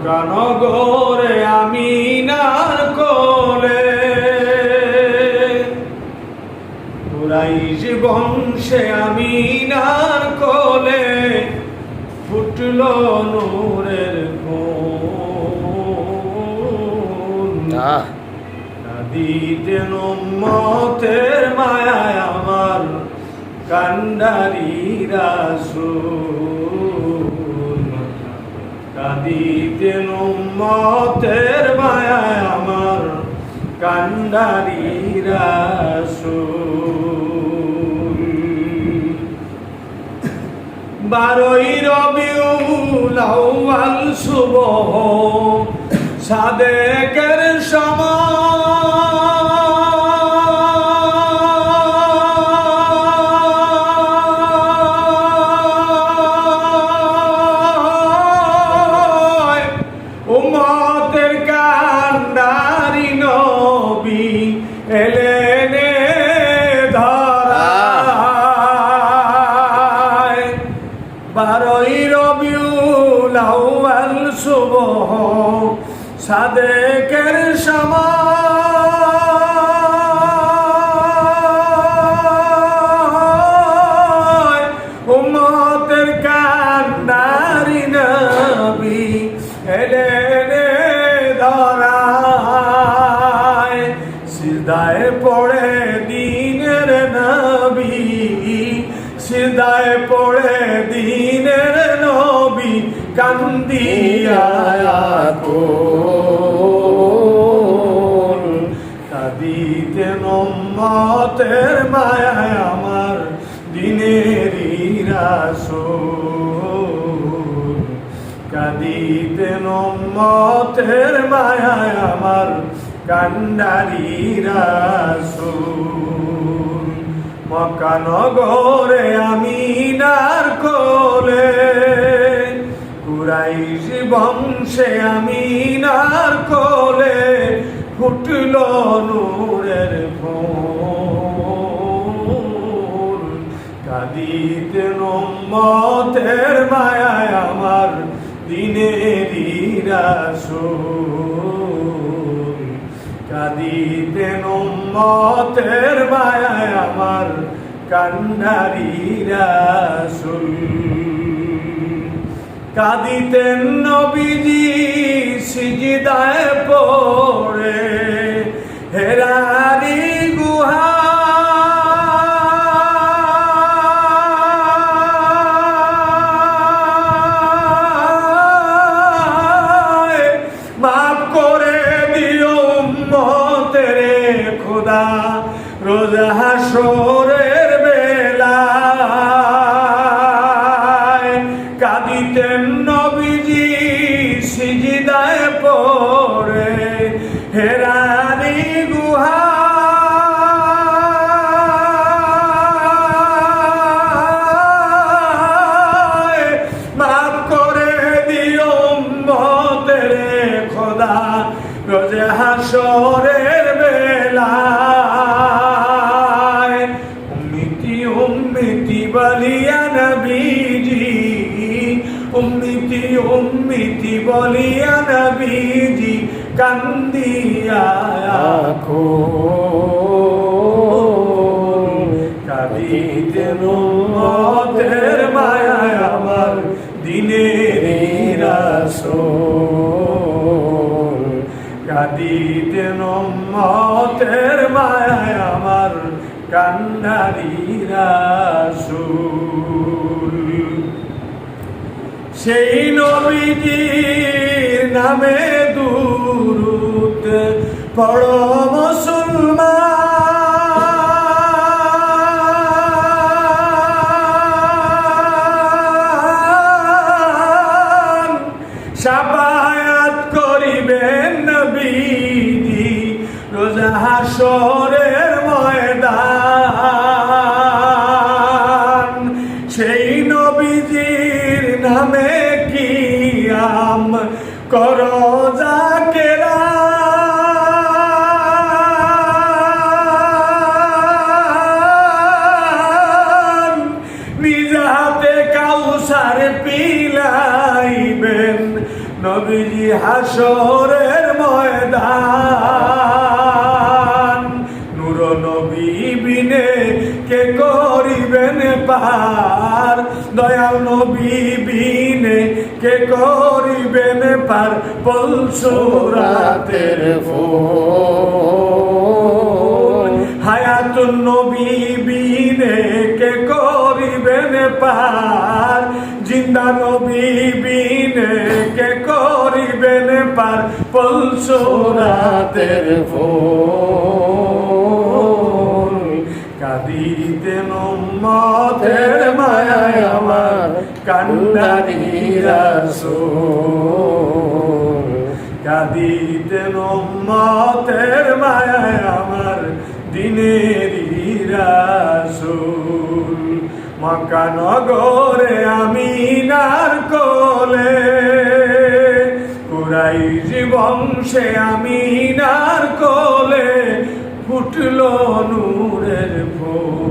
মক্কা নগরে আমিনার কোলে কুরাইশ বংশে আমিনার কোলে ফুটল নূরের গুণ কাঁদিতেন উম্মতের মায়ায় আমার কান্ডারি রাসূল কাঁদিতেন উম্মতের মায়ায় আমার কান্ডারি রাসূল 12ই রবিউল আউয়াল সুবহ সাদেকের সময় উম্মতের কান্ডারি নবী এলেন ধরায় 12ই রবিউল আউয়াল সুবহ সাদেকের সময় উম্মতের কান্ডারি নবী এলেন ধরায় সিজদায় পড়ে দিনের নবী সিজদায় পড়ে দিনের নবী কান্দিয়া কাঁদিতেন উম্মতের মায়ায় আমার দিনেরি রাসূল কাঁদিতেন উম্মতের মায়ায় আমার কান্ডারি রাসূল মক্কা নগরে আমিনার কোলে কুরাইশ বংশে আমিনার কোলে ফুটল নূরের ফুল কাঁদিতেন উম্মতের মায়ায় আমার দিনেরি রাসূল কাঁদিতেন উম্মতের মায়ায় আমার কান্ডারি রাসূল কাঁদিতেন নবীজি সিজদায় পড়ে হেরারি গুহা মাফ করে দিও উম্মতের খোদা রোজ হাসরের বেলায় কাঁদিতেন নবীজি সিজদায় পড়ে হেরারি গুহা মাফ করে দিও উম্মতের খোদা রোজ হাসরের বেলায় উম্মতি উম্মতি বলিয়া নবীজি উম্মতি উম্মতি বলিয়া নবীজি কান্দিয়া কাঁদিতেন উম্মতের মায়ায় আমার দিনেরি রাসূল কাঁদিতেন উম্মতের মায়ায় আমার কান্ডারি রাসূল সেই নবীজির নামে দুরূদ পড়ো মুসলমান শাফায়াত করিবেন নবীজি রোজ হাসরের ময়দান সেই নবীজির নামে কিয়াম করো যাকেরা নিজ হাতে কাউসার পিলাইবেন নবী নবীজি হাসরের ময়দান, নূর নবী বিনে কে করিবেন পার, দয়াল নবী বিনে কে করিবেন পার, পলসুরাতের ফুল। হায়াতুন নবী বিনে কে করিবেন পার, জিন্দা নবী বিনে কে করিবেন পার, পলসুরাতের ফুল। কাঁদিতেন উম্মতের মায়ায় আমার কান্নারি রাসূল, কাঁদিতেন উম্মতের মায়ায় আমার দিনেরি রাসূল। মক্কা নগরে আমিনার কোলে, কুরাইশ বংশে আমিনার কোলে, ফুটল নূরের ফুল।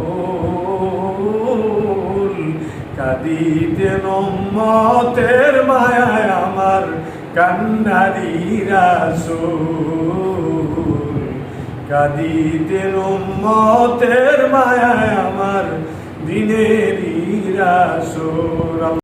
কাঁদিতেন উম্মতের মায়ায় আমার কান্নারি রাসূল, কাঁদিতেন উম্মতের মায়ায় আমার দিনেরি রাসূল।